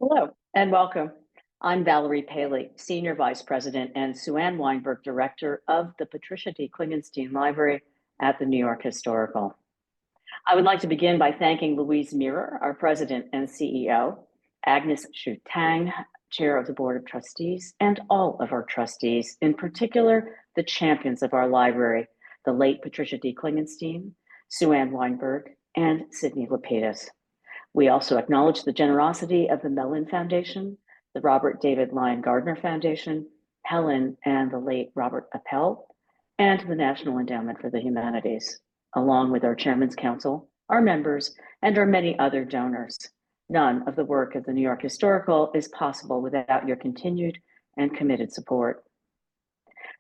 Hello and welcome. I'm Valerie Paley, Senior Vice President and Sue Ann Weinberg Director of the Patricia D. Klingenstein Library at the New York Historical. I would like to begin by thanking Louise Mirror, our President and CEO, Agnes Shu Tang, Chair of the Board of Trustees, and all of our trustees, in particular, the champions of our library, the late Patricia D. Klingenstein, Sue Ann Weinberg, and Sidney Lapidus. We also acknowledge the generosity of the Mellon Foundation, the Robert David Lyon Gardner Foundation, Helen and the late Robert Appel, and the National Endowment for the Humanities, along with our Chairman's Council, our members, and our many other donors. None of the work of the New York Historical is possible without your continued and committed support.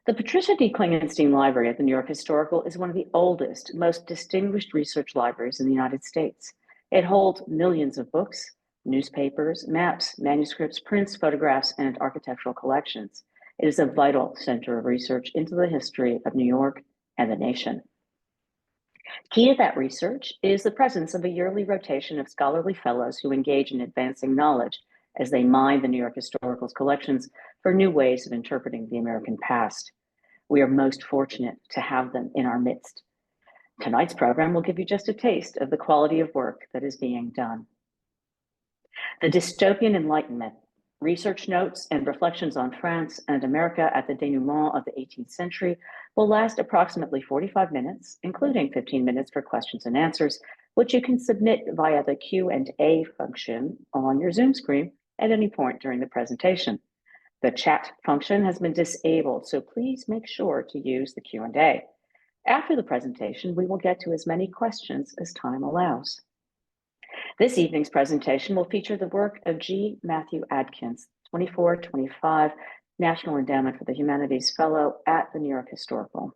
The Patricia D. Klingenstein Library at the New York Historical is one of the oldest, most distinguished research libraries in the United States. It holds millions of books, newspapers, maps, manuscripts, prints, photographs, and architectural collections. It is a vital center of research into the history of New York and the nation. Key to that research is the presence of a yearly rotation of scholarly fellows who engage in advancing knowledge as they mine the New York Historical's collections for new ways of interpreting the American past. We are most fortunate to have them in our midst. Tonight's program will give you just a taste of the quality of work that is being done. The Dystopian Enlightenment, research notes and reflections on France and America at the Denouement of the 18th century will last approximately 45 minutes, including 15 minutes for questions and answers, which you can submit via the Q&A function on your Zoom screen at any point during the presentation. The chat function has been disabled, so please make sure to use the Q&A. After the presentation, we will get to as many questions as time allows. This evening's presentation will feature the work of G. Matthew Adkins, 2425 National Endowment for the Humanities Fellow at the New York Historical.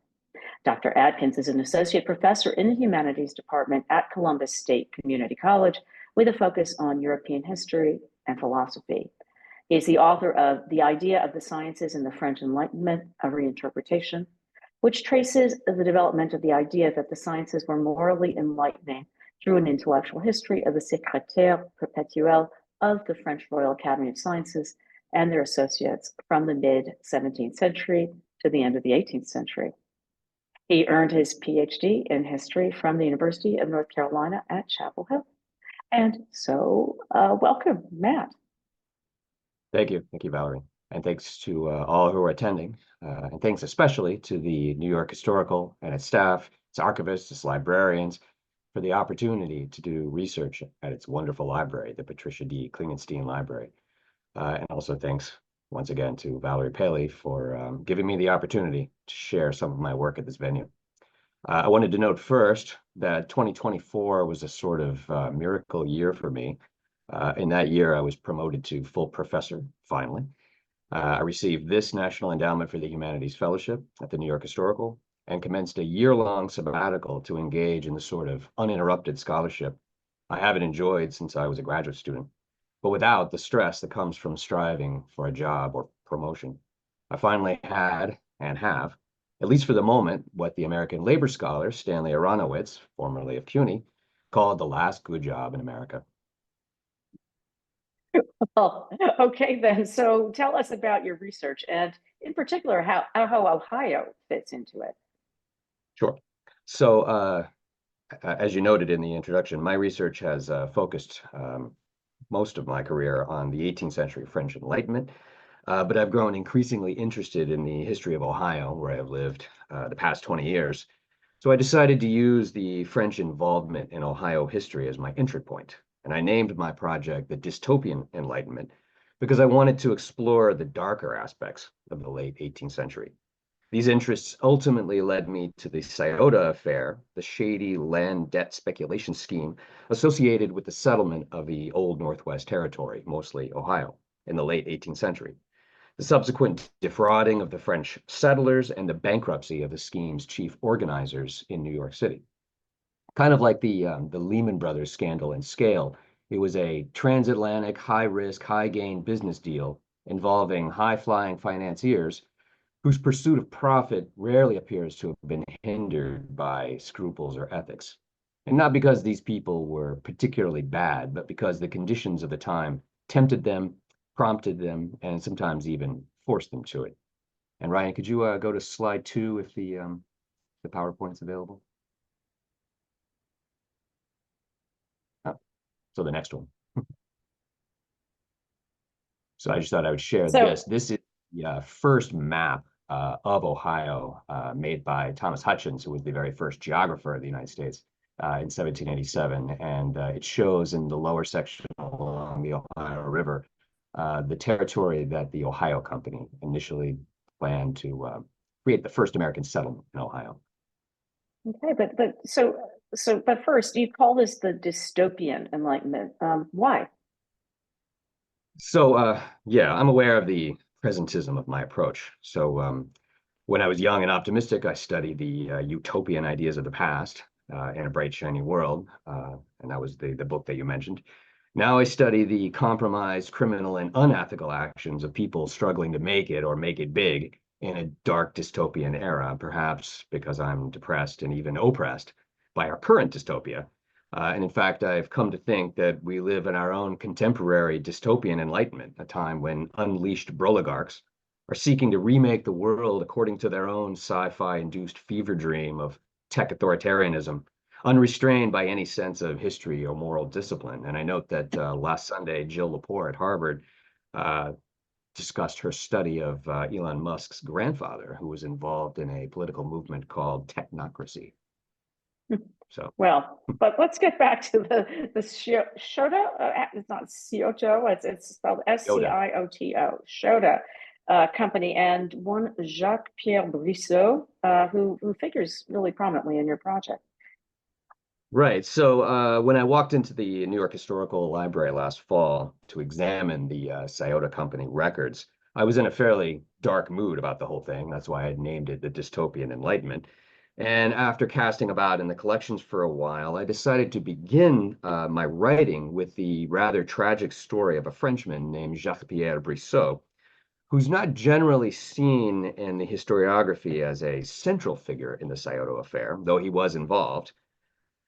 Dr. Adkins is an associate professor in the Humanities Department at Columbus State Community College with a focus on European history and philosophy. He is the author of The Idea of the Sciences in the French Enlightenment, a Reinterpretation, which traces the development of the idea that the sciences were morally enlightening through an intellectual history of the secrétaire perpétuel of the French Royal Academy of Sciences and their associates from the mid-17th century to the end of the 18th century. He earned his PhD in history from the University of North Carolina at Chapel Hill. And so, welcome, Matt. Thank you, Valerie. And thanks to all who are attending. And thanks especially to the New York Historical and its staff, its archivists, its librarians, for the opportunity to do research at its wonderful library, the Patricia D. Klingenstein Library. And also thanks once again to Valerie Paley for giving me the opportunity to share some of my work at this venue. I wanted to note first that 2024 was a sort of miracle year for me. In that year, I was promoted to full professor, finally. I received this National Endowment for the Humanities Fellowship at the New York Historical and commenced a year-long sabbatical to engage in the sort of uninterrupted scholarship I haven't enjoyed since I was a graduate student, but without the stress that comes from striving for a job or promotion. I finally had, and have, at least for the moment, what the American labor scholar Stanley Aronowitz, formerly of CUNY, called the last good job in America. Well, okay then. So tell us about your research and in particular, how Ohio fits into it. Sure. So as you noted in the introduction, my research has focused most of my career on the 18th century French Enlightenment, but I've grown increasingly interested in the history of Ohio, where I've lived the past 20 years. So I decided to use the French involvement in Ohio history as my entry point. And I named my project the Dystopian Enlightenment because I wanted to explore the darker aspects of the late 18th century. These interests ultimately led me to the Scioto affair, the shady land debt speculation scheme associated with the settlement of the Old Northwest Territory, mostly Ohio, in the late 18th century, the subsequent defrauding of the French settlers, and the bankruptcy of the scheme's chief organizers in New York City. Kind of like the Lehman Brothers scandal in scale, it was a transatlantic, high-risk, high-gain business deal involving high-flying financiers whose pursuit of profit rarely appears to have been hindered by scruples or ethics. And not because these people were particularly bad, but because the conditions of the time tempted them, prompted them, and sometimes even forced them to it. And Ryan, could you go to slide 2 if the PowerPoint's available? Oh, so the next one. So I just thought I would share So, this. This is the first map of Ohio made by Thomas Hutchins, who was the very first geographer of the United States in 1787. And it shows in the lower section along the Ohio River the territory that the Ohio Company initially planned to create the first American settlement in Ohio. okay, but first, you call this the dystopian Enlightenment. Why? So yeah, I'm aware of the presentism of my approach. So when I was young and optimistic, I studied the utopian ideas of the past in a bright, shiny world, and that was the book that you mentioned. Now I study the compromised, criminal, and unethical actions of people struggling to make it or make it big in a dark dystopian era, perhaps because I'm depressed and even oppressed by our current dystopia. And in fact, I've come to think that we live in our own contemporary dystopian enlightenment, a time when unleashed broligarchs are seeking to remake the world according to their own sci-fi induced fever dream of tech authoritarianism, unrestrained by any sense of history or moral discipline. And I note that last Sunday, Jill Lepore at Harvard uh, discussed her study of Elon Musk's grandfather, who was involved in a political movement called technocracy. So, Well, but let's get back to the Scioto. It's not Scioto. It's spelled Yoda. Scioto. Scioto Company, and one Jacques Pierre Brissot, who figures really prominently in your project. Right. So when I walked into the New York Historical Library last fall to examine the Scioto Company records, I was in a fairly dark mood about the whole thing. That's why I had named it the Dystopian Enlightenment. And after casting about in the collections for a while, I decided to begin my writing with the rather tragic story of a Frenchman named Jacques-Pierre Brissot, who's not generally seen in the historiography as a central figure in the Scioto affair, though he was involved.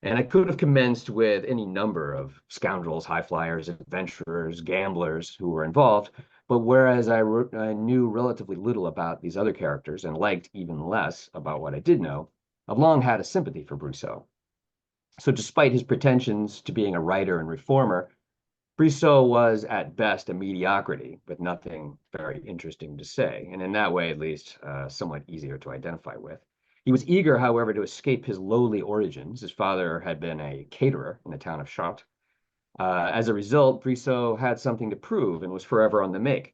And I could have commenced with any number of scoundrels, high flyers, adventurers, gamblers who were involved. But whereas I knew relatively little about these other characters and liked even less about what I did know, I've long had a sympathy for Brissot. So despite his pretensions to being a writer and reformer, Brissot was at best a mediocrity with nothing very interesting to say, and in that way, at least, somewhat easier to identify with. He was eager, however, to escape his lowly origins. His father had been a caterer in the town of Chartres. As a result, Brissot had something to prove and was forever on the make.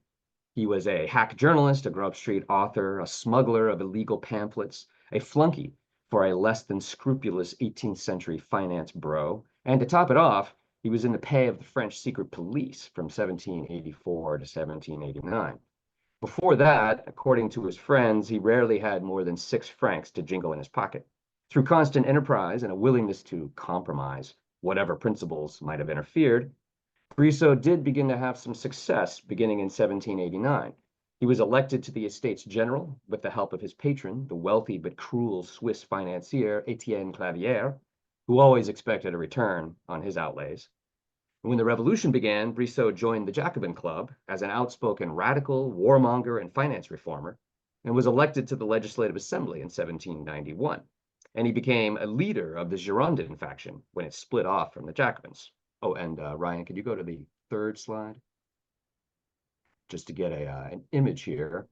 He was a hack journalist, a Grub Street author, a smuggler of illegal pamphlets, a flunky for a less than scrupulous 18th century finance bro, and to top it off, he was in the pay of the French secret police from 1784 to 1789. Before that, according to his friends, he rarely had more than 6 francs to jingle in his pocket. Through constant enterprise and a willingness to compromise whatever principles might have interfered, Brissot did begin to have some success beginning in 1789. He was elected to the Estates General with the help of his patron, the wealthy but cruel Swiss financier Etienne Clavière, who always expected a return on his outlays. When the revolution began, Brissot joined the Jacobin Club as an outspoken radical, warmonger, and finance reformer, and was elected to the Legislative Assembly in 1791. And he became a leader of the Girondin faction when it split off from the Jacobins. Oh, and Ryan, could you go to the third slide? Just to get an image here.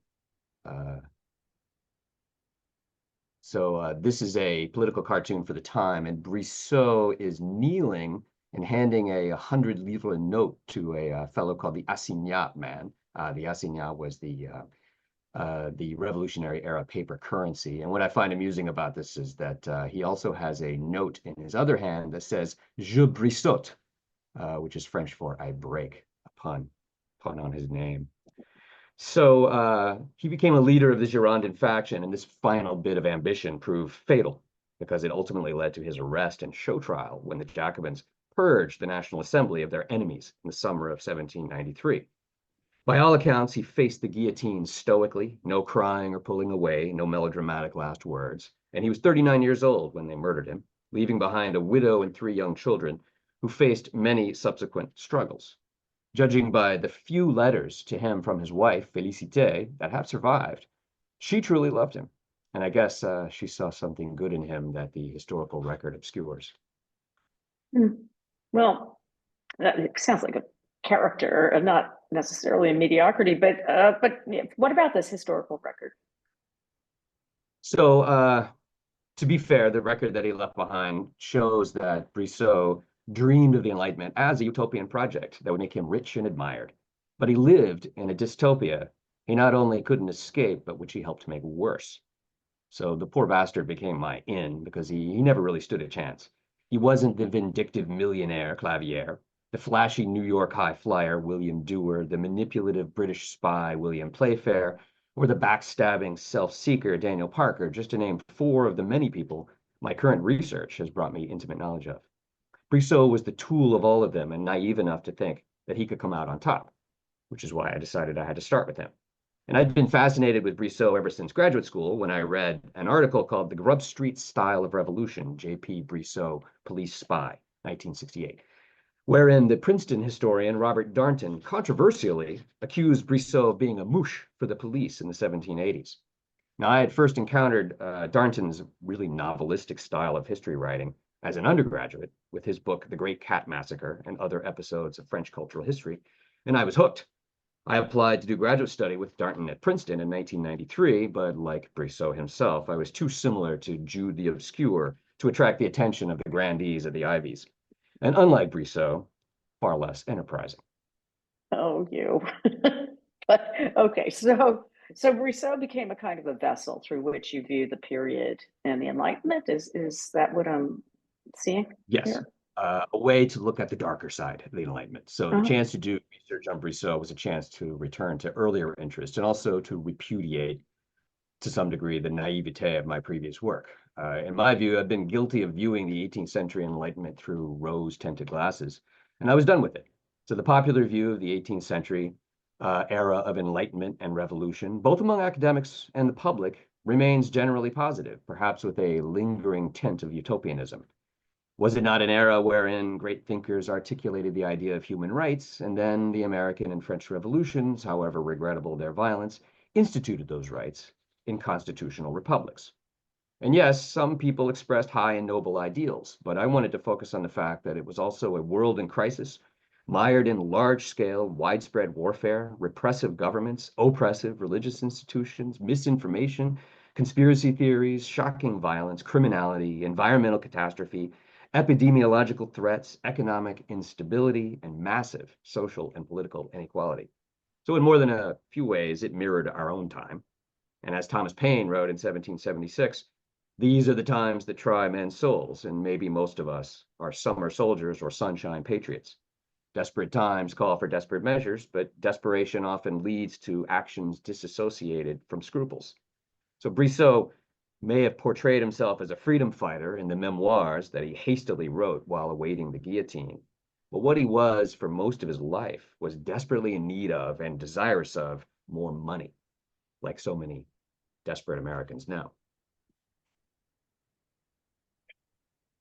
So this is a political cartoon for the time, and Brissot is kneeling and handing a 100-livre note to a fellow called the assignat man. The assignat was the Revolutionary era paper currency. And what I find amusing about this is that he also has a note in his other hand that says "Je brissote," which is French for "I break," a pun on his name. So he became a leader of the Girondin faction, and this final bit of ambition proved fatal because it ultimately led to his arrest and show trial when the Jacobins purged the National Assembly of their enemies in the summer of 1793. By all accounts, he faced the guillotine stoically, no crying or pulling away, no melodramatic last words, and he was 39 years old when they murdered him, leaving behind a widow and 3 young children who faced many subsequent struggles. Judging by the few letters to him from his wife, Félicité, that have survived, she truly loved him. And I guess she saw something good in him that the historical record obscures. Hmm. Well, that it sounds like a character, and not necessarily a mediocrity, but yeah, what about this historical record? So, to be fair, the record that he left behind shows that Brissot dreamed of the Enlightenment as a utopian project that would make him rich and admired. But he lived in a dystopia he not only couldn't escape, but which he helped make worse. So the poor bastard became my in because he never really stood a chance. He wasn't the vindictive millionaire Clavier, the flashy New York high flyer William Dewar, the manipulative British spy William Playfair, or the backstabbing self-seeker Daniel Parker, just to name four of the many people my current research has brought me intimate knowledge of. Brissot was the tool of all of them and naive enough to think that he could come out on top, which is why I decided I had to start with him. And I'd been fascinated with Brissot ever since graduate school when I read an article called The Grub Street Style of Revolution, J.P. Brissot, Police Spy, 1968, wherein the Princeton historian Robert Darnton controversially accused Brissot of being a mouche for the police in the 1780s. Now, I had first encountered Darnton's really novelistic style of history writing as an undergraduate with his book, The Great Cat Massacre and Other Episodes of French Cultural History, and I was hooked. I applied to do graduate study with Darnton at Princeton in 1993, but like Brissot himself, I was too similar to Jude the Obscure to attract the attention of the grandees of the Ivies. And unlike Brissot, far less enterprising. Oh, you. But okay, so Rousseau became a kind of a vessel through which you view the period and the Enlightenment. Is that what I'm seeing Yes, here? a way to look at the darker side of the Enlightenment. So the Uh, chance to do research on Brissot was a chance to return to earlier interests and also to repudiate, to some degree, the naivete of my previous work. In my view, I've been guilty of viewing the 18th century Enlightenment through rose-tinted glasses, and I was done with it. So the popular view of the 18th century era of Enlightenment and revolution, both among academics and the public, remains generally positive, perhaps with a lingering tint of utopianism. Was it not an era wherein great thinkers articulated the idea of human rights, and then the American and French revolutions, however regrettable their violence, instituted those rights in constitutional republics? And yes, some people expressed high and noble ideals, but I wanted to focus on the fact that it was also a world in crisis, mired in large-scale, widespread warfare, repressive governments, oppressive religious institutions, misinformation, conspiracy theories, shocking violence, criminality, environmental catastrophe, epidemiological threats, economic instability, and massive social and political inequality. So in more than a few ways, it mirrored our own time. And as Thomas Paine wrote in 1776, these are the times that try men's souls, and maybe most of us are summer soldiers or sunshine patriots. Desperate times call for desperate measures, but desperation often leads to actions disassociated from scruples. So Brissot may have portrayed himself as a freedom fighter in the memoirs that he hastily wrote while awaiting the guillotine. But what he was for most of his life was desperately in need of and desirous of more money, like so many desperate Americans now.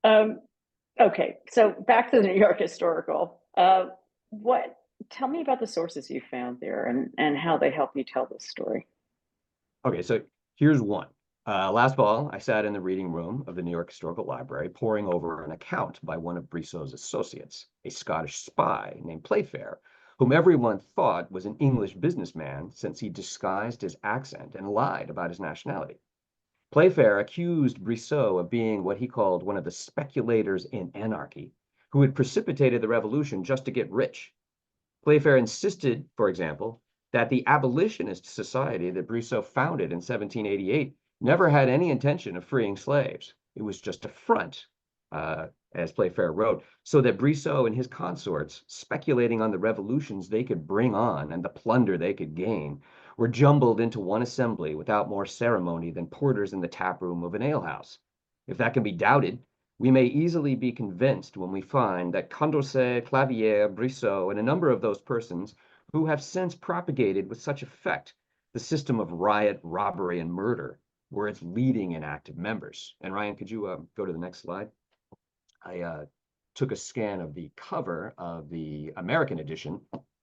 um, okay, so back to the New York Historical. What? Tell me about the sources you found there and how they help you tell this story. Okay, so here's one. Last fall, I sat in the reading room of the New York Historical Library, poring over an account by one of Brissot's associates, a Scottish spy named Playfair, whom everyone thought was an English businessman since he disguised his accent and lied about his nationality. Playfair accused Brissot of being what he called one of the speculators in anarchy, who had precipitated the revolution just to get rich. Playfair insisted, for example, that the abolitionist society that Brissot founded in 1788 never had any intention of freeing slaves. It was just a front, as Playfair wrote, so that Brissot and his consorts, speculating on the revolutions they could bring on and the plunder they could gain, were jumbled into one assembly without more ceremony than porters in the tap room of an alehouse. If that can be doubted, we may easily be convinced when we find that Condorcet, Clavier, Brissot, and a number of those persons who have since propagated with such effect the system of riot, robbery, and murder were its leading and active members. And Ryan, could you go to the next slide? I took a scan of the cover of the American edition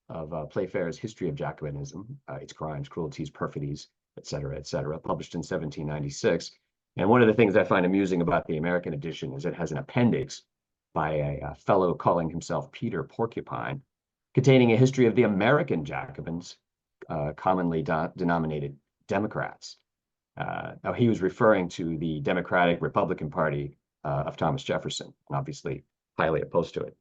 of Playfair's History of Jacobinism, Its Crimes, Cruelties, Perfidies, et cetera, published in 1796. And one of the things I find amusing about the American edition is it has an appendix by a fellow calling himself Peter Porcupine, containing a history of the American Jacobins, commonly denominated Democrats. Now, he was referring to the Democratic Republican Party of Thomas Jefferson, and obviously highly opposed to it.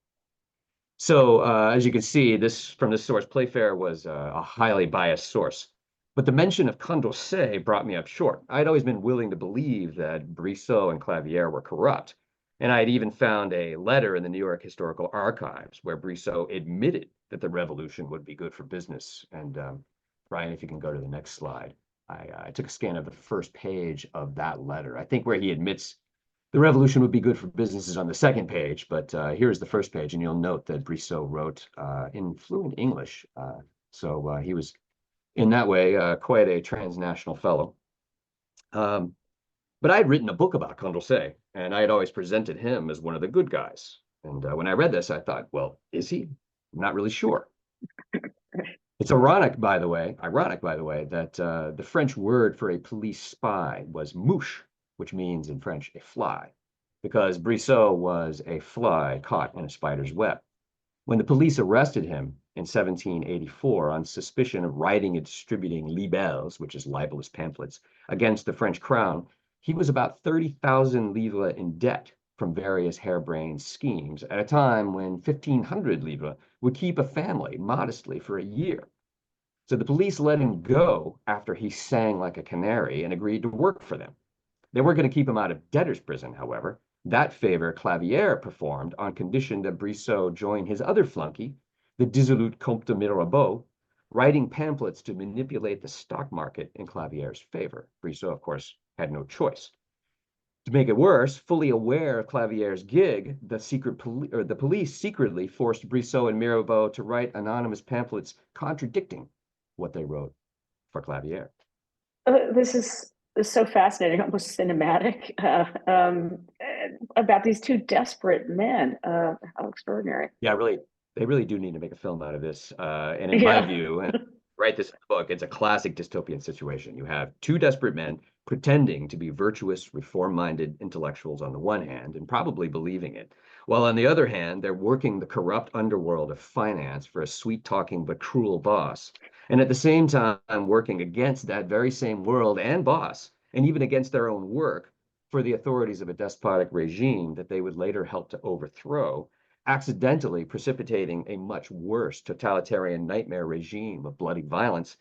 So, as you can see, from this source, Playfair was a highly biased source. But the mention of Condorcet brought me up short. I'd always been willing to believe that Brissot and Clavière were corrupt. And I'd even found a letter in the New York Historical Archives where Brissot admitted that the revolution would be good for business. And Brian, if you can go to the next slide. I took a scan of the first page of that letter. I think where he admits the revolution would be good for business is on the second page, but here's the first page, and you'll note that Brissot wrote in fluent English. So he was, in that way, quite a transnational fellow. But I had written a book about Condorcet, and I had always presented him as one of the good guys. And when I read this, I thought, well, is he? I'm not really sure. It's ironic, by the way, that the French word for a police spy was mouche, which means in French a fly, because Brissot was a fly caught in a spider's web. When the police arrested him in 1784 on suspicion of writing and distributing libelles, which is libelous pamphlets, against the French crown, he was about 30,000 livres in debt from various harebrained schemes at a time when 1,500 livres would keep a family modestly for a year. So the police let him go after he sang like a canary and agreed to work for them. They weren't going to keep him out of debtor's prison, however. That favor Clavière performed on condition that Brissot join his other flunky, the dissolute Comte de Mirabeau, writing pamphlets to manipulate the stock market in Clavière's favor. Brissot, of course, had no choice. To make it worse, fully aware of Clavière's gig, the police secretly forced Brissot and Mirabeau to write anonymous pamphlets contradicting what they wrote for Clavière. This is so fascinating, almost cinematic, about these two desperate men. How extraordinary. Yeah, they really do need to make a film out of this. And in my view, and write this book, it's a classic dystopian situation. You have two desperate men pretending to be virtuous, reform-minded intellectuals on the one hand, and probably believing it, while on the other hand, they're working the corrupt underworld of finance for a sweet-talking but cruel boss, and at the same time working against that very same world and boss, and even against their own work, for the authorities of a despotic regime that they would later help to overthrow, accidentally precipitating a much worse totalitarian nightmare regime of bloody violence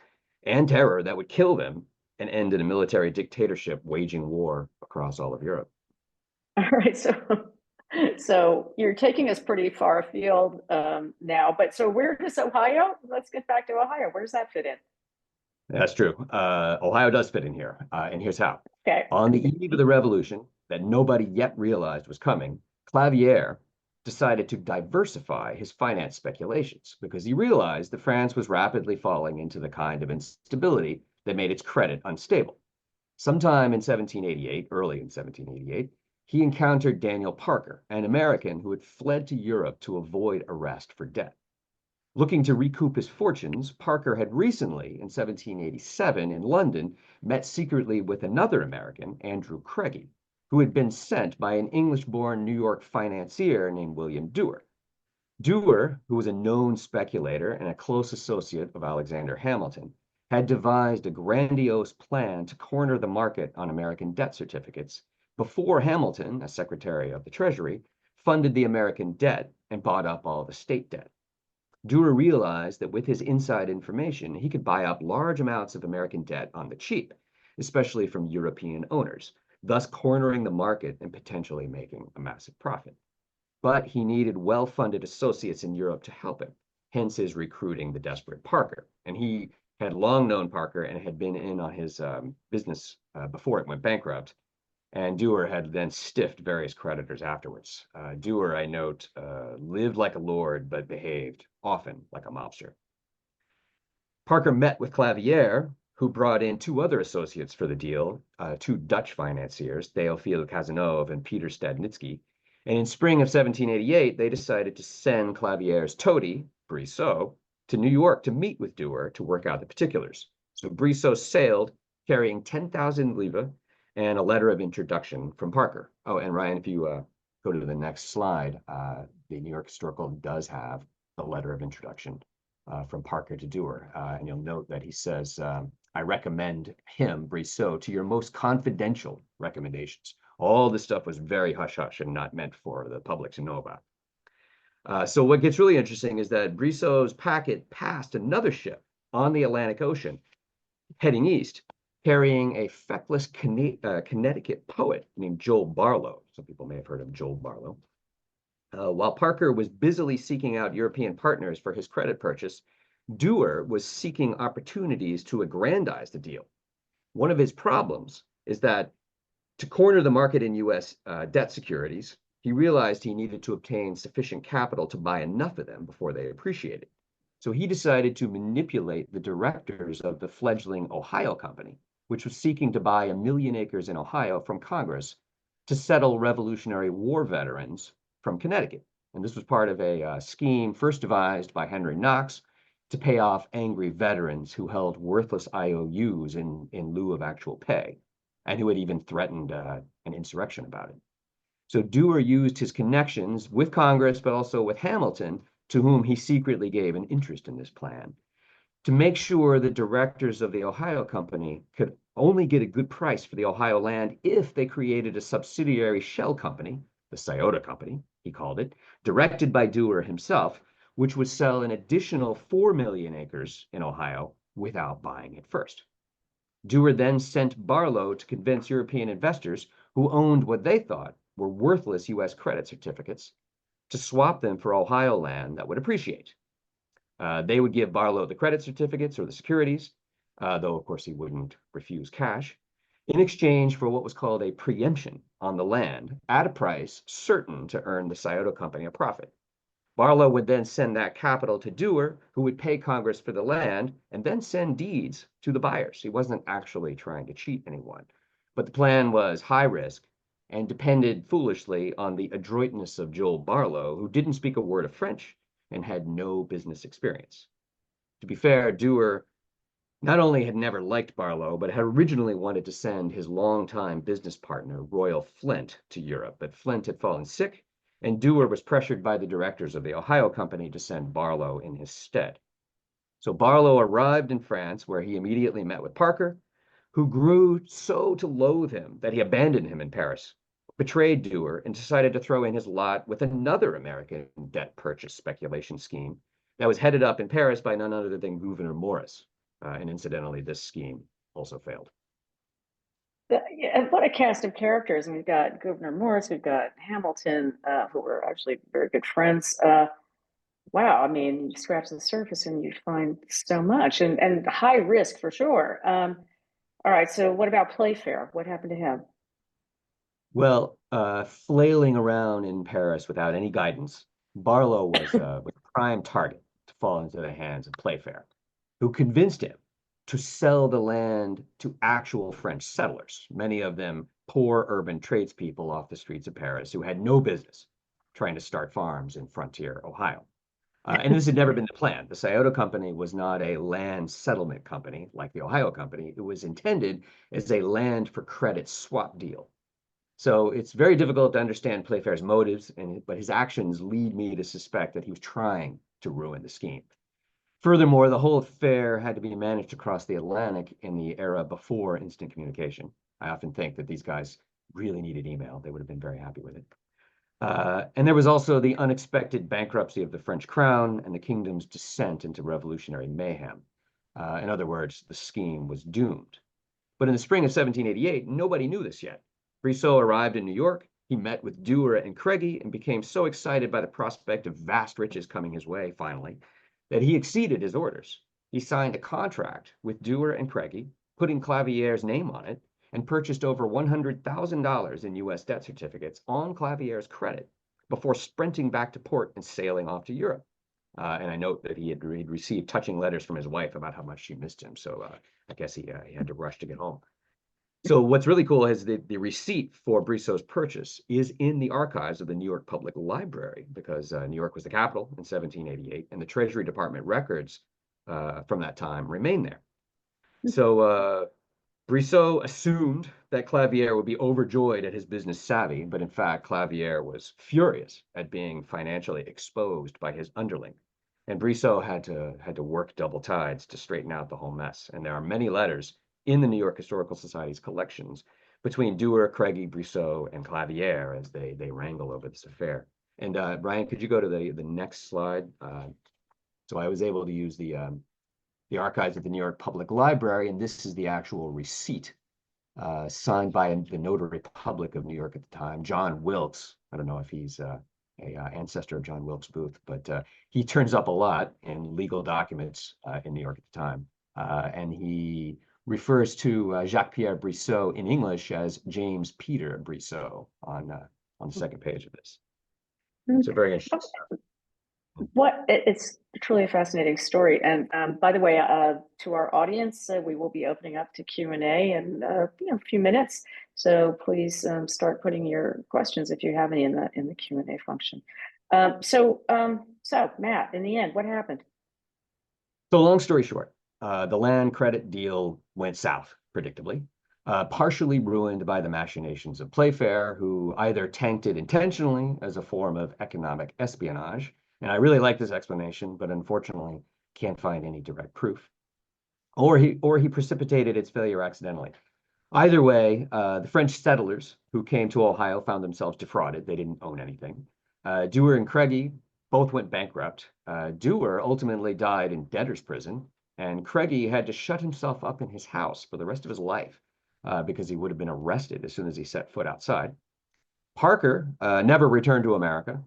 and terror that would kill them and end in a military dictatorship waging war across all of Europe. All right, so you're taking us pretty far afield now, but so where does Ohio? Let's get back to Ohio. Where does that fit in? That's true. Ohio does fit in here, and here's how. Okay. On the eve of the revolution that nobody yet realized was coming, Clavière decided to diversify his finance speculations because he realized that France was rapidly falling into the kind of instability that made its credit unstable. Sometime in 1788, early in 1788, he encountered Daniel Parker, an American who had fled to Europe to avoid arrest for debt. Looking to recoup his fortunes, Parker had recently, in 1787, in London, met secretly with another American, Andrew Craigie, who had been sent by an English-born New York financier named William Duer. Duer, who was a known speculator and a close associate of Alexander Hamilton, had devised a grandiose plan to corner the market on American debt certificates before Hamilton, as Secretary of the Treasury, funded the American debt and bought up all the state debt. Duer realized that with his inside information, he could buy up large amounts of American debt on the cheap, especially from European owners, thus cornering the market and potentially making a massive profit. But he needed well-funded associates in Europe to help him, hence his recruiting the desperate Parker. And he had long known Parker and had been in on his business before it went bankrupt. And Duer had then stiffed various creditors afterwards. Duer, I note, lived like a lord, but behaved often like a mobster. Parker met with Clavière, who brought in two other associates for the deal, two Dutch financiers, Théophile Cazenove and Peter Stadnitsky. And in spring of 1788, they decided to send Clavière's toady, Brissot, to New York to meet with Dewar to work out the particulars. So Brissot sailed carrying 10,000 livres and a letter of introduction from Parker. Oh, and Ryan, if you go to the next slide, the New York Historical does have the letter of introduction from Parker to Dewar. And you'll note that he says, I recommend him, Brissot, to your most confidential recommendations. All this stuff was very hush-hush and not meant for the public to know about. So what gets really interesting is that Brissot's packet passed another ship on the Atlantic Ocean heading east, carrying a feckless Connecticut poet named Joel Barlow. Some people may have heard of Joel Barlow. While Parker was busily seeking out European partners for his credit purchase, Dewar was seeking opportunities to aggrandize the deal. One of his problems is that to corner the market in U.S. Debt securities, he realized he needed to obtain sufficient capital to buy enough of them before they appreciated. So he decided to manipulate the directors of the fledgling Ohio Company, which was seeking to buy 1 million acres in Ohio from Congress to settle Revolutionary War veterans from Connecticut. And this was part of a scheme first devised by Henry Knox to pay off angry veterans who held worthless IOUs in lieu of actual pay, and who had even threatened an insurrection about it. So Dewar used his connections with Congress, but also with Hamilton, to whom he secretly gave an interest in this plan, to make sure the directors of the Ohio Company could only get a good price for the Ohio land if they created a subsidiary shell company, the Scioto Company, he called it, directed by Dewar himself, which would sell an additional 4 million acres in Ohio without buying it first. Dewar then sent Barlow to convince European investors who owned what they thought were worthless U.S. credit certificates to swap them for Ohio land that would appreciate. They would give Barlow the credit certificates or the securities, though of course he wouldn't refuse cash, in exchange for what was called a preemption on the land at a price certain to earn the Scioto Company a profit. Barlow would then send that capital to Dewar, who would pay Congress for the land and then send deeds to the buyers. He wasn't actually trying to cheat anyone. But the plan was high risk and depended foolishly on the adroitness of Joel Barlow, who didn't speak a word of French and had no business experience. To be fair, Dewar not only had never liked Barlow, but had originally wanted to send his longtime business partner, Royal Flint, to Europe, but Flint had fallen sick, and Dewar was pressured by the directors of the Ohio Company to send Barlow in his stead. So Barlow arrived in France, where he immediately met with Parker, who grew so to loathe him that he abandoned him in Paris, betrayed Dewar, and decided to throw in his lot with another American debt purchase speculation scheme that was headed up in Paris by none other than Gouverneur Morris. And incidentally, this scheme also failed. And what a cast of characters. And we've got Gouverneur Morris, we've got Hamilton, who were actually very good friends. Wow, I mean, you scratch the surface and you find so much, and high risk for sure. All right, so what about Playfair? What happened to him? Well, flailing around in Paris without any guidance, Barlow was a prime target to fall into the hands of Playfair, who convinced him to sell the land to actual French settlers, many of them poor urban tradespeople off the streets of Paris who had no business trying to start farms in frontier Ohio. And this had never been the plan. The Scioto Company was not a land settlement company like the Ohio Company. It was intended as a land for credit swap deal. So it's very difficult to understand Playfair's motives, but his actions lead me to suspect that he was trying to ruin the scheme. Furthermore, the whole affair had to be managed across the Atlantic in the era before instant communication. I often think that these guys really needed email. They would have been very happy with it. And there was also the unexpected bankruptcy of the French crown and the kingdom's descent into revolutionary mayhem. In other words, the scheme was doomed. But in the spring of 1788, nobody knew this yet. Brissot arrived in New York. He met with Dewar and Craigie and became so excited by the prospect of vast riches coming his way, finally, that he exceeded his orders. He signed a contract with Dewar and Craigie, putting Clavier's name on it, and purchased over $100,000 in U.S. debt certificates on Clavier's credit before sprinting back to port and sailing off to Europe. And I note that he had received touching letters from his wife about how much she missed him. So I guess he had to rush to get home. So what's really cool is the receipt for Brissot's purchase is in the archives of the New York Public Library, because New York was the capital in 1788, and the Treasury Department records from that time remain there. So Brissot assumed that Clavière would be overjoyed at his business savvy, but in fact, Clavière was furious at being financially exposed by his underling. And Brissot had to work double tides to straighten out the whole mess. And there are many letters in the New York Historical Society's collections between Dewar, Craigie, Brissot, and Clavière as they wrangle over this affair. And Brian, could you go to the next slide? So I was able to use the archives of the New York Public Library, and this is the actual receipt signed by the notary public of New York at the time, John Wilkes. I don't know if he's a ancestor of John Wilkes Booth, but he turns up a lot in legal documents in New York at the time, and he refers to Jacques-Pierre Brissot in English as James Peter Brissot on the second page of this. It's a very interesting stuff. It's truly a fascinating story. And by the way, to our audience, we will be opening up to Q&A in a few minutes. So please start putting your questions if you have any in the Q&A function. So Matt, in the end, what happened? So long story short, the land credit deal went south, predictably, partially ruined by the machinations of Playfair, who either tanked it intentionally as a form of economic espionage. And I really like this explanation, but unfortunately can't find any direct proof. Or he precipitated its failure accidentally. Either way, the French settlers who came to Ohio found themselves defrauded. They didn't own anything. Dewar and Craigie both went bankrupt. Dewar ultimately died in debtor's prison, and Craigie had to shut himself up in his house for the rest of his life because he would have been arrested as soon as he set foot outside. Parker never returned to America.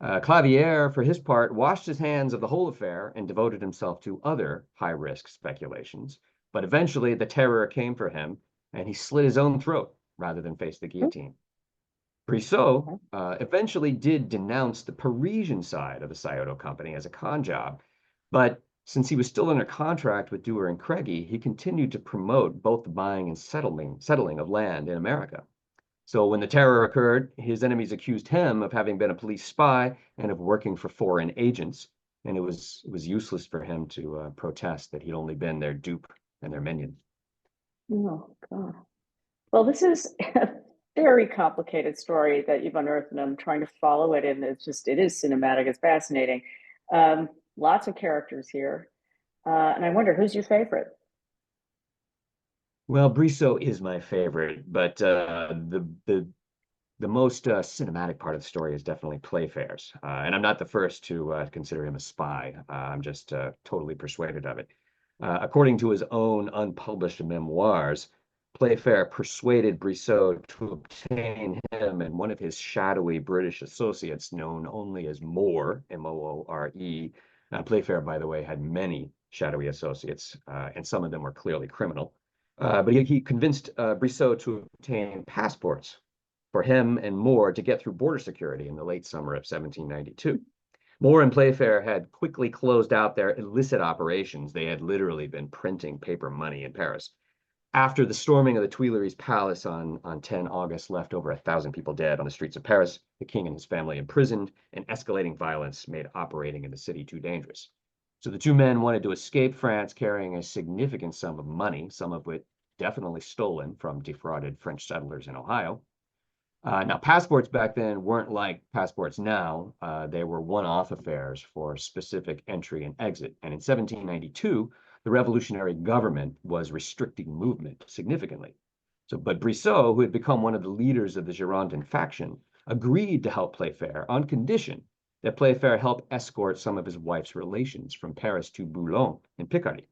Clavière, for his part, washed his hands of the whole affair and devoted himself to other high-risk speculations. But eventually, the terror came for him, and he slit his own throat rather than face the guillotine. Brissot eventually did denounce the Parisian side of the Scioto Company as a con job, but since he was still under contract with Dewar and Craigie, he continued to promote both the buying and settling of land in America. So when the terror occurred, his enemies accused him of having been a police spy and of working for foreign agents, and it was useless for him to protest that he'd only been their dupe and their minion. Oh, God. Well, this is a very complicated story that you've unearthed, and I'm trying to follow it, and it is cinematic. It's fascinating. Lots of characters here, and I wonder, who's your favorite? Well, Brissot is my favorite, but the most cinematic part of the story is definitely Playfair's, and I'm not the first to consider him a spy. I'm just totally persuaded of it. According to his own unpublished memoirs, Playfair persuaded Brissot to obtain him and one of his shadowy British associates known only as Moore, M-O-O-R-E. Playfair, by the way, had many shadowy associates, and some of them were clearly criminal. But he convinced Brissot to obtain passports for him and Moore to get through border security in the late summer of 1792. Moore and Playfair had quickly closed out their illicit operations. They had literally been printing paper money in Paris. After the storming of the Tuileries Palace on 10 August left over 1,000 people dead on the streets of Paris, the king and his family imprisoned, and escalating violence made operating in the city too dangerous. So the two men wanted to escape France carrying a significant sum of money, some of which definitely stolen from defrauded French settlers in Ohio. Now, passports back then weren't like passports now. They were one-off affairs for specific entry and exit. And in 1792, the revolutionary government was restricting movement significantly. But Brissot, who had become one of the leaders of the Girondin faction, agreed to help Playfair on condition that Playfair help escort some of his wife's relations from Paris to Boulogne in Picardy.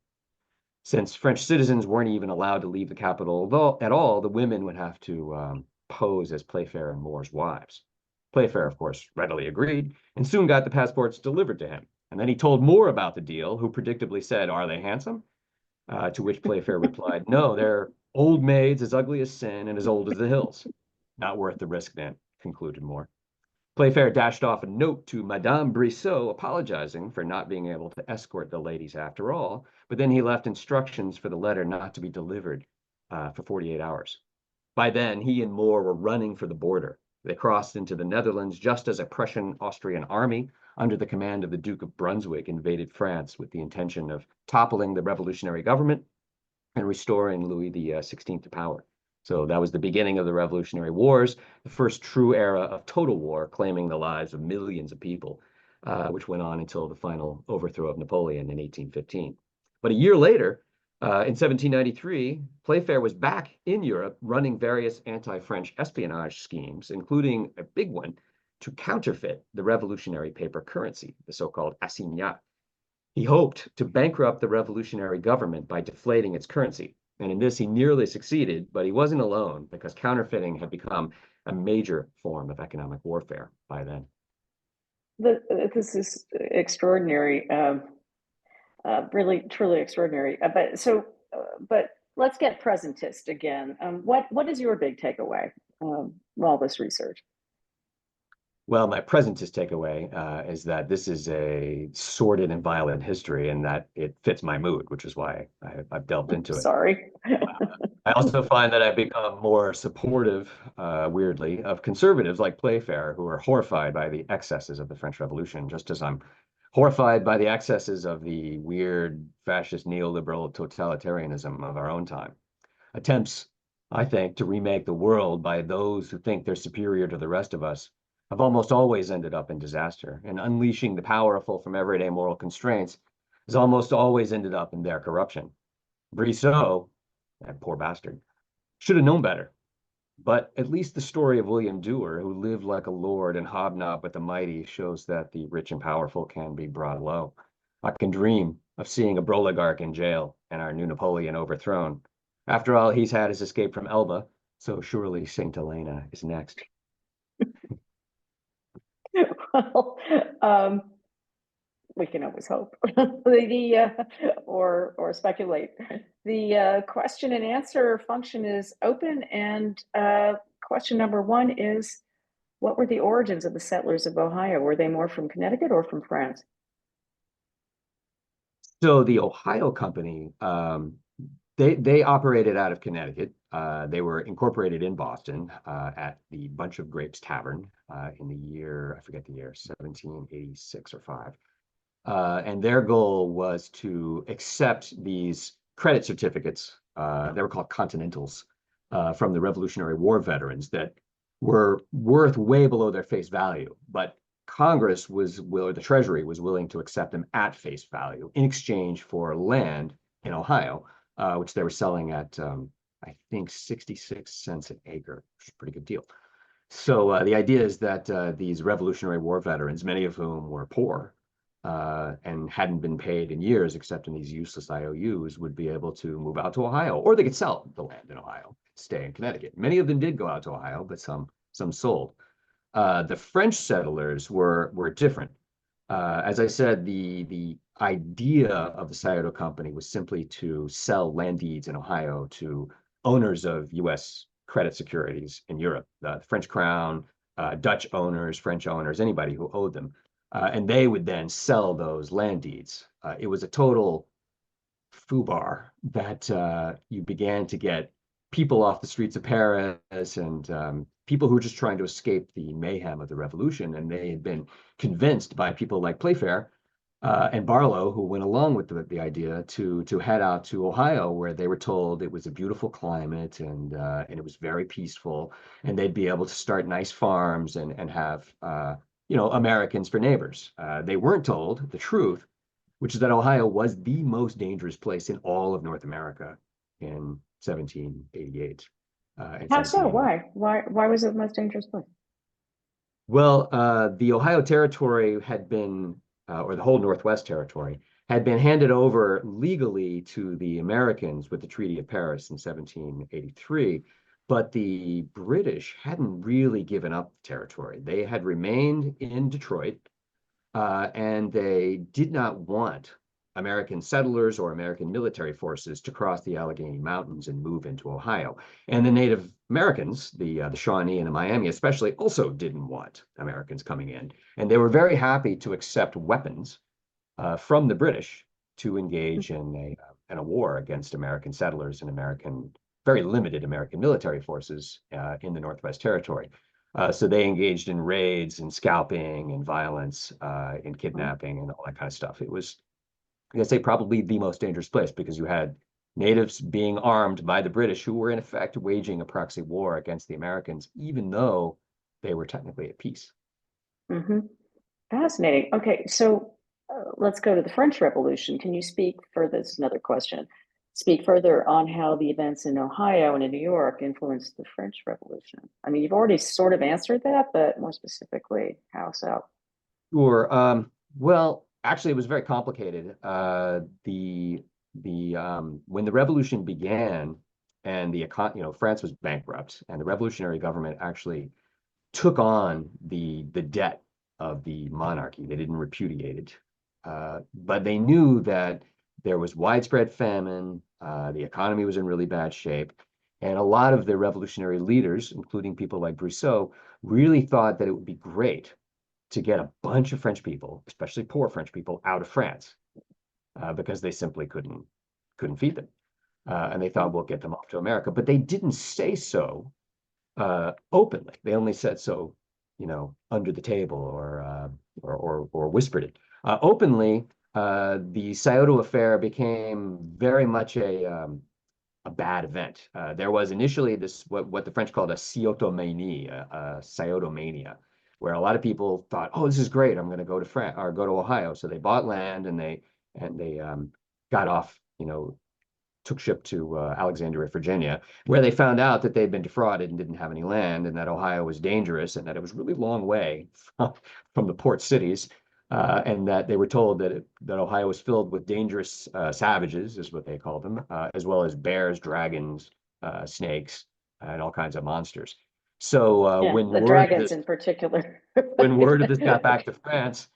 Since French citizens weren't even allowed to leave the capital at all, the women would have to pose as Playfair and Moore's wives. Playfair, of course, readily agreed and soon got the passports delivered to him. And then he told Moore about the deal, who predictably said, "Are they handsome?" To which Playfair replied, "No, they're old maids as ugly as sin and as old as the hills." "Not worth the risk then," concluded Moore. Playfair dashed off a note to Madame Brissot apologizing for not being able to escort the ladies after all, but then he left instructions for the letter not to be delivered for 48 hours. By then, he and Moore were running for the border. They crossed into the Netherlands just as a Prussian-Austrian army under the command of the Duke of Brunswick invaded France with the intention of toppling the revolutionary government and restoring Louis XVI to power. So that was the beginning of the Revolutionary Wars, the first true era of total war, claiming the lives of millions of people, which went on until the final overthrow of Napoleon in 1815. But a year later, in 1793, Playfair was back in Europe running various anti-French espionage schemes, including a big one to counterfeit the revolutionary paper currency, the so-called assignat. He hoped to bankrupt the revolutionary government by deflating its currency. And in this, he nearly succeeded, but he wasn't alone because counterfeiting had become a major form of economic warfare by then. This is extraordinary, really, truly extraordinary. But let's get presentist again. What is your big takeaway from all this research? Well, my presentist takeaway is that this is a sordid and violent history and that it fits my mood, which is why I've delved into it. Sorry. I also find that I've become more supportive, weirdly, of conservatives like Playfair, who are horrified by the excesses of the French Revolution, just as I'm horrified by the excesses of the weird fascist neoliberal totalitarianism of our own time. Attempts, I think, to remake the world by those who think they're superior to the rest of us have almost always ended up in disaster, and unleashing the powerful from everyday moral constraints has almost always ended up in their corruption. Brissot, that poor bastard, should have known better. But at least the story of William Dewar, who lived like a lord and hobnobbed with the mighty, shows that the rich and powerful can be brought low. I can dream of seeing a Broligarch in jail and our new Napoleon overthrown. After all, he's had his escape from Elba, so surely St. Helena is next. Well, we can always hope or speculate. The question and answer function is open, and question number one is, what were the origins of the settlers of Ohio? Were they more from Connecticut or from France? So the Ohio Company, they operated out of Connecticut. They were incorporated in Boston at the Bunch of Grapes Tavern in the year, I forget the year, 1786 or 5. And their goal was to accept these credit certificates, they were called Continentals, from the Revolutionary War veterans that were worth way below their face value. But Congress or the Treasury was willing to accept them at face value in exchange for land in Ohio, which they were selling at, I think, 66 cents an acre, which is a pretty good deal. So the idea is that these Revolutionary War veterans, many of whom were poor and hadn't been paid in years except in these useless IOUs, would be able to move out to Ohio, or they could sell the land in Ohio, stay in Connecticut. Many of them did go out to Ohio, but some sold. The French settlers were different. As I said, the idea of the Scioto Company was simply to sell land deeds in Ohio to owners of U.S. credit securities in Europe, the French crown, Dutch owners, French owners, anybody who owed them. And they would then sell those land deeds. It was a total foobar that you began to get people off the streets of Paris and people who were just trying to escape the mayhem of the revolution. And they had been convinced by people like Playfair and Barlow, who went along with the idea to head out to Ohio, where they were told it was a beautiful climate and it was very peaceful, and they'd be able to start nice farms and have Americans for neighbors. They weren't told the truth, which is that Ohio was the most dangerous place in all of North America in 1788. How so? Why was it the most dangerous place? Well, the Ohio Territory had been, or the whole Northwest Territory, had been handed over legally to the Americans with the Treaty of Paris in 1783. But the British hadn't really given up territory. They had remained in Detroit, and they did not want American settlers or American military forces to cross the Allegheny Mountains and move into Ohio. And the Native Americans, the Shawnee and the Miami especially, also didn't want Americans coming in. And they were very happy to accept weapons from the British to engage in a war against American settlers and American very limited American military forces in the Northwest Territory. So they engaged in raids and scalping and violence and kidnapping and all that kind of stuff. It was, I gotta say, probably the most dangerous place because you had natives being armed by the British who were in effect waging a proxy war against the Americans, even though they were technically at peace. Mm-hmm. Fascinating. Okay, so let's go to the French Revolution. Can you speak further? This is another question. Speak further on how the events in Ohio and in New York influenced the French Revolution. I mean, you've already sort of answered that, but more specifically, how so? Sure. Well, actually, it was very complicated. When the revolution began and France was bankrupt, and the revolutionary government actually took on the debt of the monarchy. They didn't repudiate it, but they knew that there was widespread famine. The economy was in really bad shape, and a lot of the revolutionary leaders, including people like Brissot, really thought that it would be great to get a bunch of French people, especially poor French people, out of France because they simply couldn't feed them. And they thought, we'll get them off to America. But they didn't say so openly. They only said so, under the table or whispered it. Openly, the Scioto affair became very much a bad event. There was initially this what the French called a Scioto mania, a Scioto mania, where a lot of people thought, "Oh, this is great! I'm going to go to France or go to Ohio." So they bought land and they got off, took ship to Alexandria, Virginia, where they found out that they'd been defrauded and didn't have any land, and that Ohio was dangerous, and that it was really long way from the port cities, and that they were told that Ohio was filled with dangerous savages, is what they called them, as well as bears, dragons, snakes, and all kinds of monsters. So Yeah, when the word of dragons this in particular. when word of this got back to France,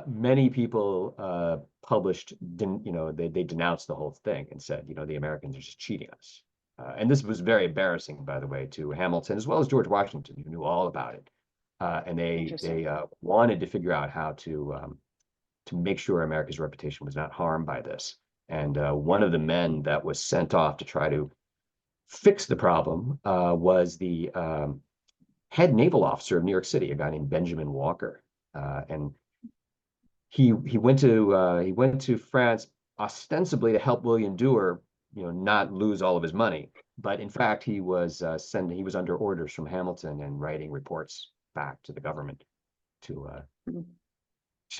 many people published, they denounced the whole thing and said, the Americans are just cheating us. And this was very embarrassing, by the way, to Hamilton as well as George Washington, who knew all about it. And they wanted to figure out how to make sure America's reputation was not harmed by this. And one of the men that was sent off to try to fix the problem was the head naval officer of New York City, a guy named Benjamin Walker, and he went to France ostensibly to help William Dewar, not lose all of his money, but in fact he was under orders from Hamilton and writing reports back to the government to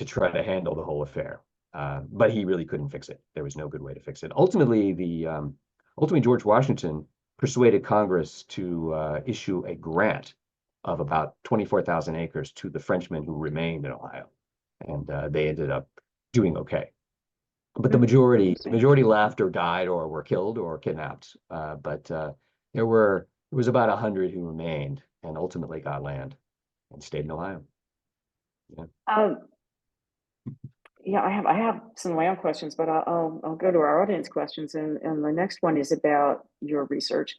try to handle the whole affair. But he really couldn't fix it. There was no good way to fix it. Ultimately, George Washington persuaded Congress to issue a grant of about 24,000 acres to the Frenchmen who remained in Ohio, and they ended up doing okay. But the majority left or died or were killed or kidnapped. But there was about 100 who remained and ultimately got land and stayed in Ohio. Yeah. Yeah, I have some of my own questions, but I'll go to our audience questions, and the next one is about your research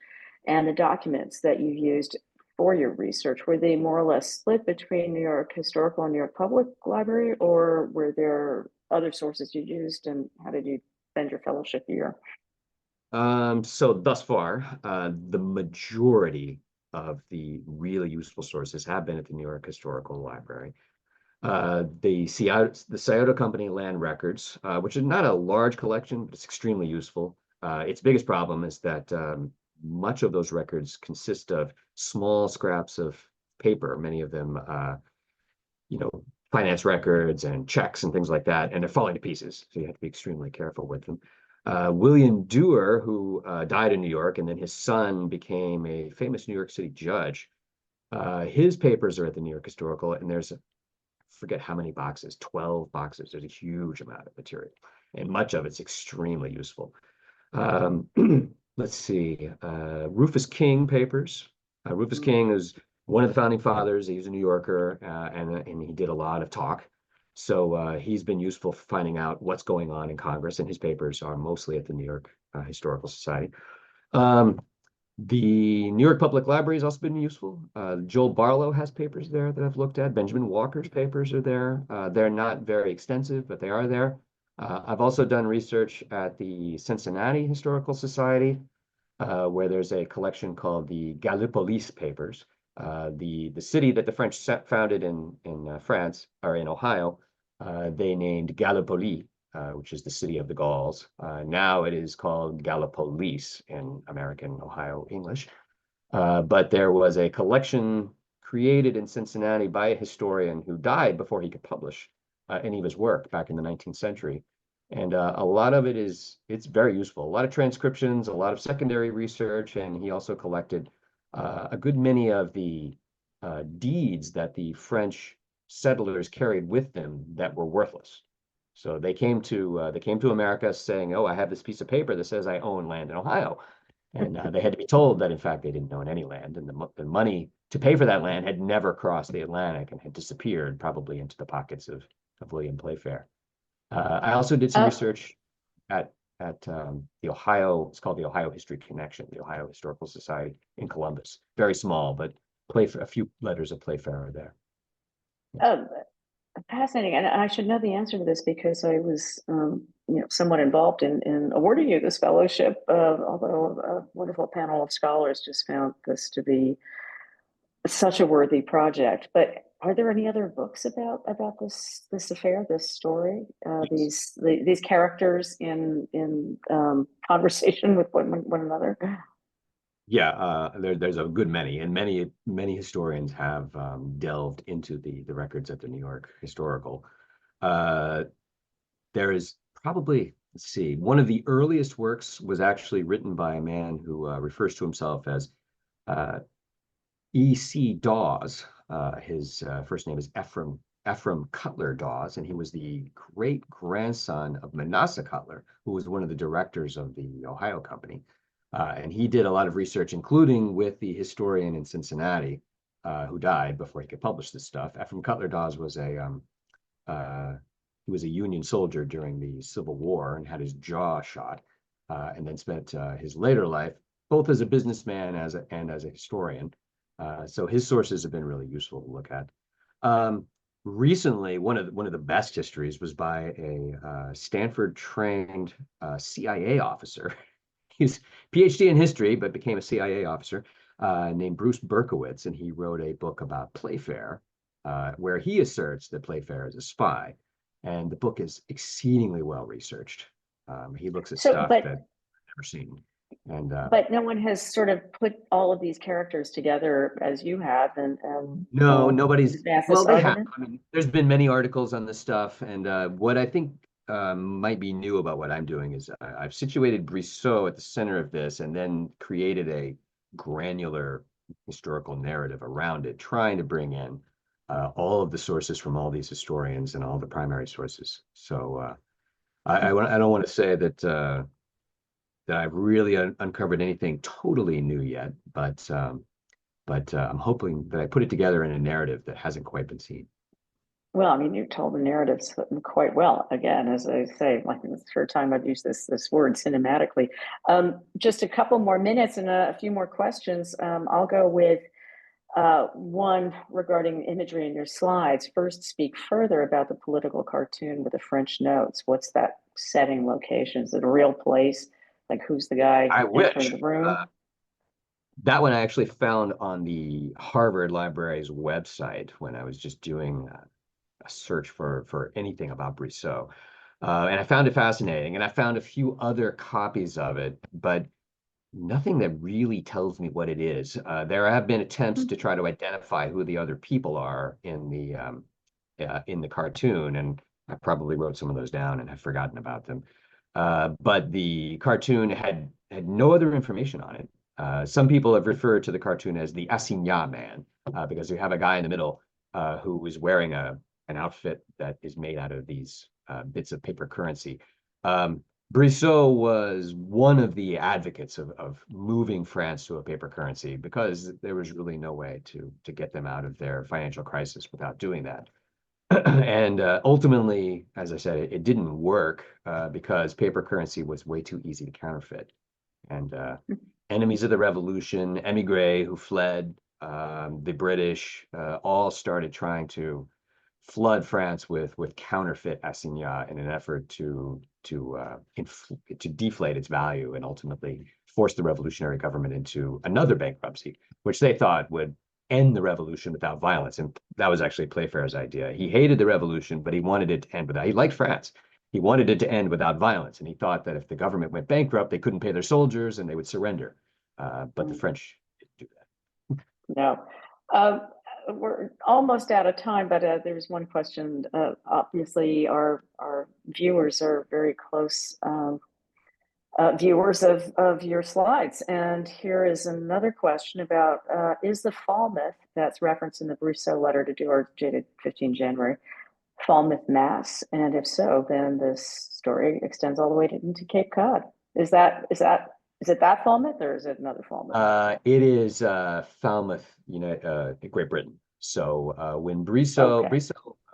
and the documents that you used for your research. Were they more or less split between New York Historical and New York Public Library, or were there other sources you used, and how did you spend your fellowship year? So thus far, the majority of the really useful sources have been at the New York Historical Library. The Scioto Company land records, which is not a large collection, but it's extremely useful. Its biggest problem is that much of those records consist of small scraps of paper, many of them, finance records and checks and things like that, and they're falling to pieces. So you have to be extremely careful with them. William Dewar, who died in New York, and then his son became a famous New York City judge. His papers are at the New York Historical, and there's forget how many boxes, 12 boxes. There's a huge amount of material, and much of it's extremely useful. Let's see, Rufus King papers. Rufus King is one of the founding fathers. He was a New Yorker, and he did a lot of talk. So he's been useful for finding out what's going on in Congress, and his papers are mostly at the New York Historical Society. The New York Public Library has also been useful. Joel Barlow has papers there that I've looked at. Benjamin Walker's papers are there. They're not very extensive, but they are there. I've also done research at the Cincinnati Historical Society. where there's a collection called the Gallipolis Papers. The city that the French founded in France, or in Ohio, they named Gallipoli, which is the city of the Gauls. Now it is called Gallipolis in American Ohio English. But there was a collection created in Cincinnati by a historian who died before he could publish any of his work back in the 19th century. And a lot of it's very useful. A lot of transcriptions, a lot of secondary research, and he also collected a good many of the deeds that the French settlers carried with them that were worthless. So they came to America saying, "Oh, I have this piece of paper that says I own land in Ohio." And they had to be told that, in fact, they didn't own any land, and the money to pay for that land had never crossed the Atlantic and had disappeared, probably into the pockets of William Playfair. I also did some Oh, research at the Ohio. It's called the Ohio History Connection, the Ohio Historical Society in Columbus. Very small, but a few letters of Playfair are there. oh, fascinating. And I should know the answer to this because I was, somewhat involved in awarding you this fellowship, although a wonderful panel of scholars just found this to be such a worthy project. But are there any other books about this affair, this story, these characters in conversation with one another? Yeah, there's a good many, and many historians have delved into the records at the New York Historical. There is probably, let's see, one of the earliest works was actually written by a man who refers to himself as E.C. Dawes. His first name is Ephraim Cutler Dawes, and he was the great grandson of Manasseh Cutler, who was one of the directors of the Ohio Company. And he did a lot of research, including with the historian in Cincinnati, who died before he could publish this stuff. Ephraim Cutler Dawes was he was a Union soldier during the Civil War and had his jaw shot, and then spent his later life both as a businessman and as a historian. So his sources have been really useful to look at. Recently, one of the best histories was by a Stanford-trained CIA officer. He's PhD in history, but became a CIA officer named Bruce Berkowitz, and he wrote a book about Playfair, where he asserts that Playfair is a spy. And the book is exceedingly well researched. He looks at So, stuff that I've never seen. And but no one has sort of put all of these characters together as you have, and no, nobody's, advanced well, this they have. argument. I mean, there's been many articles on this stuff. And what I think might be new about what I'm doing is I've situated Brissot at the center of this and then created a granular historical narrative around it, trying to bring in all of the sources from all these historians and all the primary sources. So I don't want to say that I've really uncovered anything totally new yet, but I'm hoping that I put it together in a narrative that hasn't quite been seen. Well, I mean, you told the narratives quite well. Again, as I say, like the third time I've used this word cinematically. Just a couple more minutes and a few more questions. I'll go with one regarding imagery in your slides. First, speak further about the political cartoon with the French notes. What's that setting, location? Is it a real place? Like, who's the guy I entering wish. the room? That one I actually found on the Harvard Library's website when I was just doing a search for anything about Brissot. And I found it fascinating. And I found a few other copies of it, but nothing that really tells me what it is. There have been attempts to try to identify who the other people are in the cartoon, and I probably wrote some of those down and have forgotten about them. But the cartoon had no other information on it. Some people have referred to the cartoon as the Assignat Man, because you have a guy in the middle who is wearing an outfit that is made out of these bits of paper currency. Brissot was one of the advocates of moving France to a paper currency because there was really no way to get them out of their financial crisis without doing that. And ultimately, as I said, it didn't work because paper currency was way too easy to counterfeit. And enemies of the revolution, émigrés who fled, the British, all started trying to flood France with counterfeit assignats in an effort to deflate its value and ultimately forced the revolutionary government into another bankruptcy, which they thought would end the revolution without violence. And that was actually Playfair's idea. He hated the revolution, but he wanted it to end without, he liked France. He wanted it to end without violence. And he thought that if the government went bankrupt, they couldn't pay their soldiers and they would surrender. But the French didn't do that. No. We're almost out of time, but there's one question. Obviously, our viewers are very close viewers of your slides. And here is another question about, is the Falmouth that's referenced in the Brousseau letter to George dated 15 January, Falmouth Mass? And if so, then this story extends all the way into Cape Cod. Is it that Falmouth or is it another Falmouth? It is Falmouth, Great Britain. So when Brousseau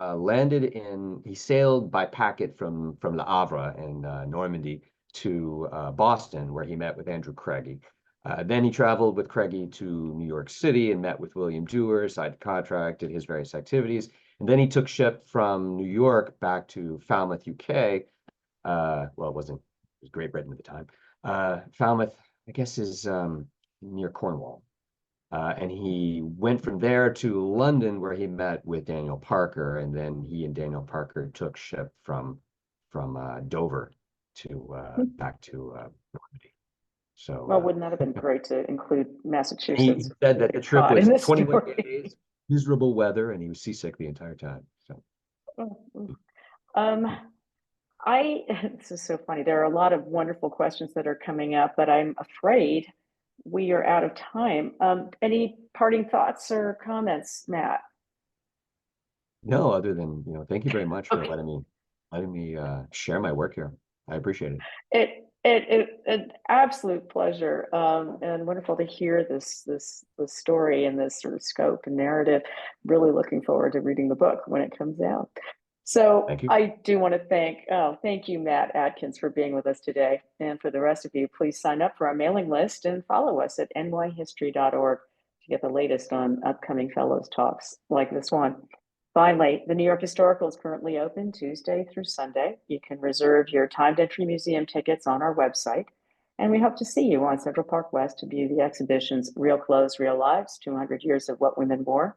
landed he sailed by packet from Le Havre in Normandy to Boston, where he met with Andrew Craigie. Then he traveled with Craigie to New York City and met with William Dewar, signed a contract, did his various activities. And then he took ship from New York back to Falmouth, UK. Well, it was Great Britain at the time. Falmouth, I guess, is near Cornwall. And he went from there to London, where he met with Daniel Parker, and then he and Daniel Parker took ship from Dover to back to Normandy. So, well, wouldn't that have been great to include he Massachusetts? said that the trip was 21 story. days, miserable weather, and he was seasick the entire time. So, This is so funny. There are a lot of wonderful questions that are coming up, but I'm afraid we are out of time. Any parting thoughts or comments, Matt? no, other than, thank you very much for letting me share my work here. I appreciate it. It an absolute pleasure, and wonderful to hear this story and this sort of scope and narrative. Really looking forward to reading the book when it comes out. So Thank you. I do want to thank you, Matt Adkins, for being with us today. And for the rest of you, please sign up for our mailing list and follow us at nyhistory.org to get the latest on upcoming fellows talks like this one. Finally, the New York Historical is currently open Tuesday through Sunday. You can reserve your timed entry museum tickets on our website. And we hope to see you on Central Park West to view the exhibitions Real Clothes, Real Lives, 200 Years of What Women Wore,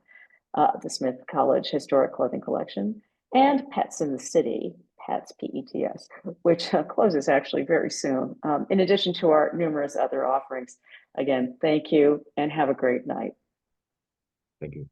the Smith College Historic Clothing Collection, and Pets in the City, Pets, P-E-T-S, which closes actually very soon, in addition to our numerous other offerings. Again, thank you and have a great night. Thank you.